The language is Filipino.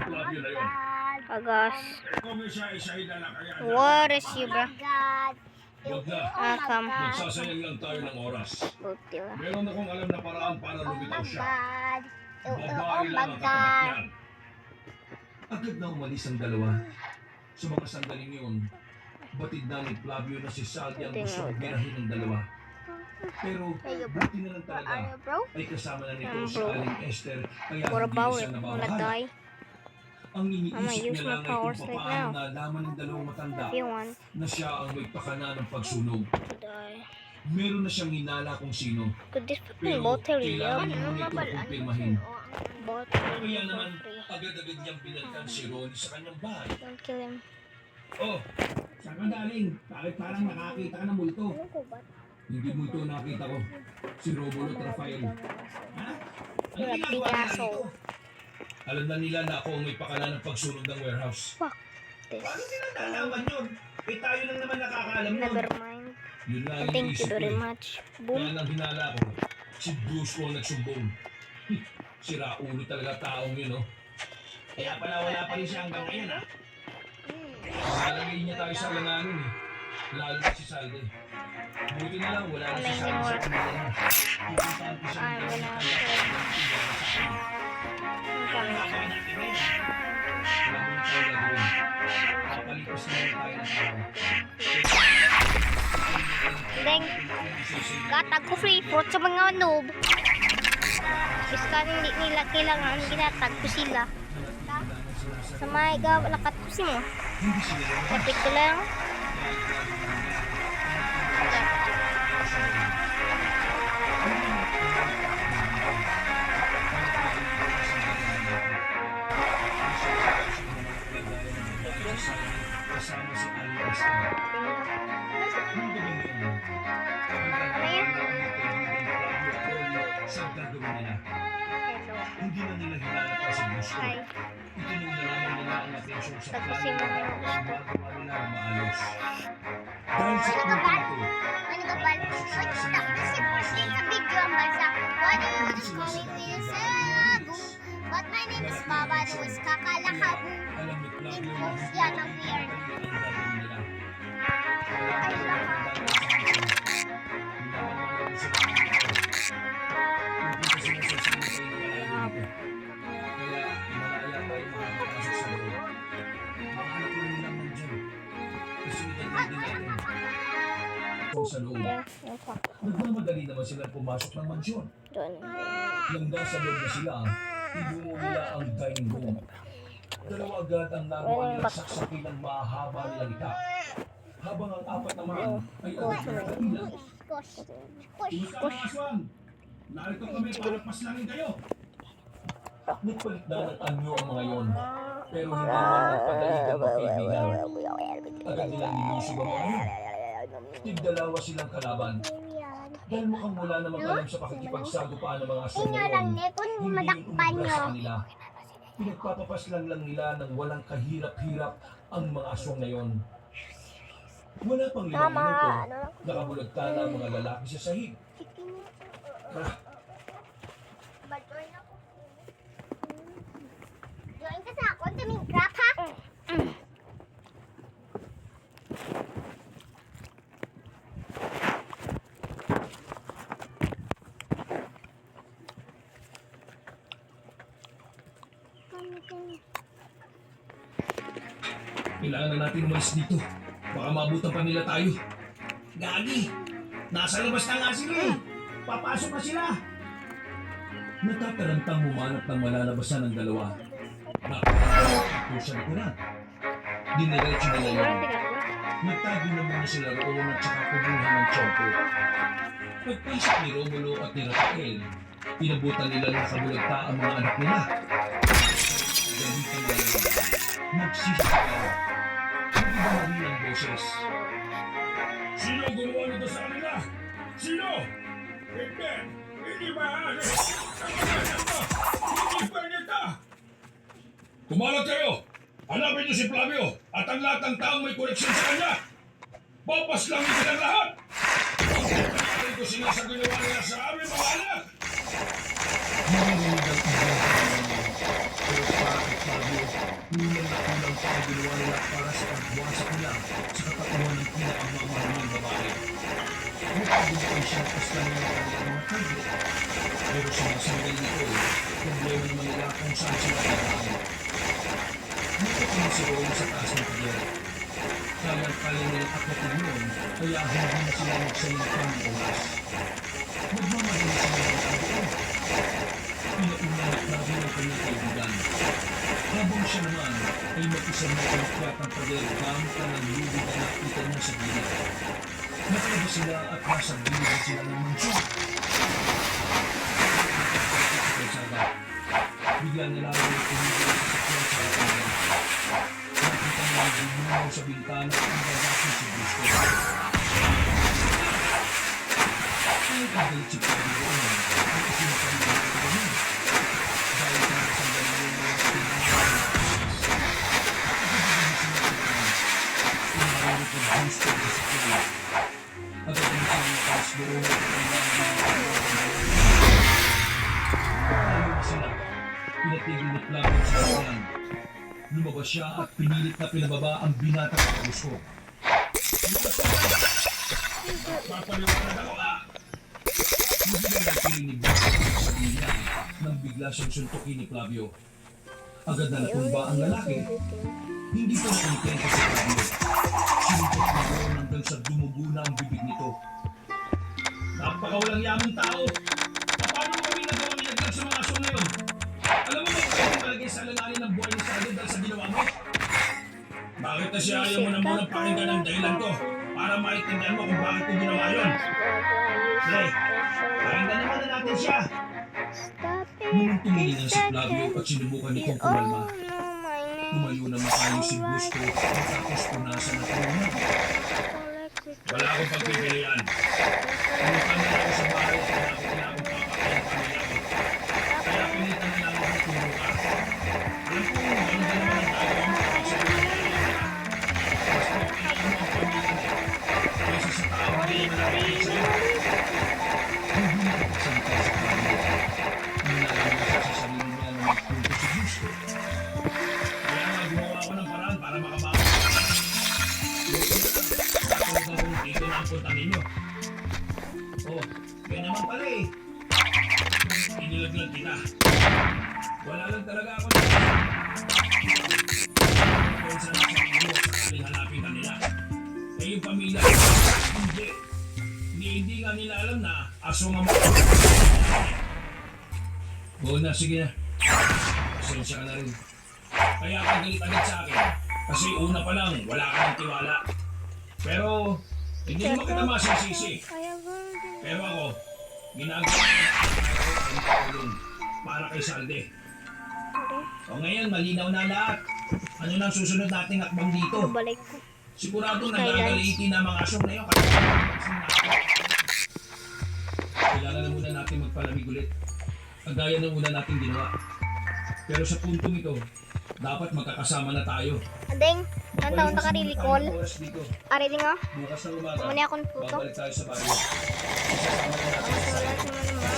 Flavio na yun. Agas. Kung siya ay shahida na kaya na. What is you, bro? Huwag na. Come. Magsasayang lang tayo ng oras. Buti ba? Meron akong alam na paraan para lumitaw siya. Oh Babae lang ang katapat niyan. Agad na umalis ang dalawa. Sa mga sandaling yun, batid na ni Flavio na si Saldi ang gusto birahin ng dalawa. Pero buti na lang talaga ay kasama na nito si Aling Esther kaya What hindi about siya it? nababahala. Wanna die? Ang iniisip use niya lang my ay kung powers right paano now. nalaman ng dalawang matanda If you want na siya ang may pakana ng pagsunog. to die. Meron na siyang hinala kung sino. Could this fucking Pero bottle kailangan live? niya muna itong kumpirmahin. Bottle Kaya for naman, free. agad-agad niyang binalikan si Ronnie sa kanyang bahay. Don't kill him. Oh, saan ka galing? Bakit parang nakakita ka ng multo? Hindi multo nakita ko. Si Robolot Rafael. Ha? Ano You're a big ginagawa nila asshole. dito? Alam na nila na ako ang may pakala ng pagsunog ng warehouse. Fuck this. Paano nila nalaman yun? Eh tayo lang naman nakakaalam nun. Never mind. Yun lang ang Thank you iniisip ko very eh. much. Kaya Boom. nang hinala ko, si Bruce ko ang nagsumbong. Sira ulo talaga taong yun, oh. Kaya pala wala pa rin siya hanggang ngayon, ha? Nalagay niya tayo sa alanganin, eh. Lalo na si Salde. Buti na lang, wala na si Salde sa kanila niya. Pupuntahan ko siya I'm ng gonna kanya. I'm coming. Kaya natin ngayon. Wala mo yung tayo gagawin. Kapalipas na lang tayo ng tao. Then, gatag ko free fruit sa mga noob. Basta hindi nila kailangan ginatag ko sila. Sa may lakat ko mo. Hindi sila naman. Kapit ko lang. Kasama si Ali Esther. Ang gawin nila. Sa gagawin nila. Hindi na nila hinanap pa si Gusto. Hi. Itinong na lamang nila ang atensyon sa plano Tapusin mo na yung na gusto. magawa nila ang maayos. Dahil sa punto ito, Ano ka ba? Tapos si Putin sa video ang bansa. What do you just calling me Sabu? But my name is Baba Luz. Kakalakabu. alam ni Flavio na Impulse yan ang fear. ang gagawin nila. Ay, baka. Sa loob. Yeah, yung fuck. Nagmamadali naman sila pumasok ng mansyon. Doon. Nang nasa loob na sila, ibungo nila ang dining room. Dalawa agad ang nagawa nila saksakin ng mahaba nilang ita. Habang ang apat naman ay agad na kabilang. Push. Kumusta mga aswang? Narito kami para paslangin kayo. Nagpalit na ng anyo ang mga yon. Pero hindi man nagpadalig ang magkaibigan. Agad nilang nilusog ang mga yun. Tigdalawa silang kalaban. Dahil mukhang wala namang alam sa pakikipagsagupaan ng mga aswang Inyo na lang yun, ni kung hindi yun madakpan umubra nyo. sa kanila. Pinagpapapaslang lang nila ng walang kahirap-hirap ang mga aswang na yon. Wala pang 5 minuto, nakabulagta na ang mga lalaki sa sahig. Ah, Join ka sa ako. Daming crap ha. kailangan na natin umalis dito. Baka maabutan pa nila tayo. Gagi! Nasa labas na nga sila eh! Papasok na sila! Natatarantang humanap ng malalabasan ng dalawa. Nakakatawa siya na kunan. Diniretso na Siguro yun. hindi ka. Nagtago na muna sila roon at saka kumuha ng tiyempo. Pagpaisip ni Romulo at ni Rafael, pinabutan nila ng kabulagta ang mga anak nila. Gamitan nila yun. Nagsisigaw. Nagbabahin ang boses. Sino ang gumawa nito sa kanila? Sino? Hindi! Hindi maaari! Ang anak mo! Hindi pwede! Kumalat kayo! Hanapin niyo si Flavio at ang lahat ng taong may koneksyon sa kanya! Papas lang ito ng lahat! Pagkakaroon ko sila sa ginawa nila sa aming mga anak! Maririnig ang ibang pero bakit Flavio Kulang na kulang pa ang ginawa nila para sa pagwasak nila sa katawan ng pinakamamahal ng babae. Nagpagulpan siya at kasama ng kanilang mga target. Pero sa mga sandali nito, problema naman nila kung saan sila dadaan. Nagpapang si Rome sa taas ng pader. Kaya nilang akyatin yun, kaya hindi na sila magsalita ng oras. Nagmamahal na sila ng taguan. Pinauna na grabe ng kanyang kaibigan. Habang siya naman ay mag-isa na pinakyat ang pader gamit na ng lubid na nakita niya sa gilid. Nakalabas sila at nasa gilid sila ng mansyon. Bigla nila ay tumigil sa sakyan sa kanya. Nakita niya ang bumunaw sa bintana at ang lalaki si Gusto. Ay, kagalit si Pablo doon ang isinapalitan ko kami. Dahil sa sandali ng mga pinangalan ng Pinarari ko Gusto sa sakyan. Agad ang sinipas doon at ang sila. Pinatigil ni Flavio sa sakyan. Lumabas siya at pinilit na pinababa ang binata sa Gusto. Papaliwanag ako ah! Hindi na natin ni Gusto sa sabihin niya nang bigla siyang suntukin ni Flavio. Agad na natumba ang lalaki. Hindi pa nakuntento si Flavio. Sinuntok na doon hanggang sa dumugo na ang bibig nito. Napakawalang yamang tao! Paano mo kami nagawang ilaglag sa mga aso na yun? Alam mo ba kung pwede malagay sa alanganin ng buhay ni Sally dahil sa ginawa mo? Bakit na siya ayaw mo na munang pakinggan ang dahilan ko para maintindihan mo kung bakit ko ginawa yun? Pre, pakinggan naman na natin siya! Nung tumingin si Flavio at sinubukan nitong kumalma, tumayo na makayos si Gusto matapos punasan at tulungan. Wala akong pagpipilian. Pumunta na ako sa bahay at wala akong papakain ang pamilya ko. Kaya pilitan na lang ako tulong ka. Alam ko, gano'n na naman ang tagawa mo kapag sa mga pamilya. Mas pagpilian mo ang pamilya mo kaysa sa tao na hindi mo nakikinig sa'yo. Hindi nakapagsalita sa pamilya. Nalaman siya sa sarili niya na magpunto si Gusto. Kaya nga gumawa ako ng paraan para makabawi. Dito na ang punta ninyo. Oh, kaya naman pala eh. Inilaglag kita. Wala lang talaga ako na. Kung saan sa inyo, sakaling hanapin ka nila. Eh yung pamilya, hindi. Hindi nga nila alam na aso nga mga. Oo na, sige na. Pasensya ka na rin. Kaya ka galit agad sa akin. Kasi una pa lang, wala ka ng tiwala. Pero, hindi naman kita masisisi. Pero ako, ginagawa ko ng para kay Salde. O ngayon, malinaw na lahat. Ano nang susunod nating akbang dito? Balik ko. Siguradong nagagalitin na mga asong na yun. Kailangan na muna natin magpalamig ulit. Kagaya ng una nating ginawa. Pero sa puntong ito, dapat magkakasama na tayo. Adeng, ang taon na karilikol. Oras dito. Ari din nga. Bukas ng umaga, Muna akong puto. babalik tayo sa baryo. Isasama na natin sa Wala naman naman.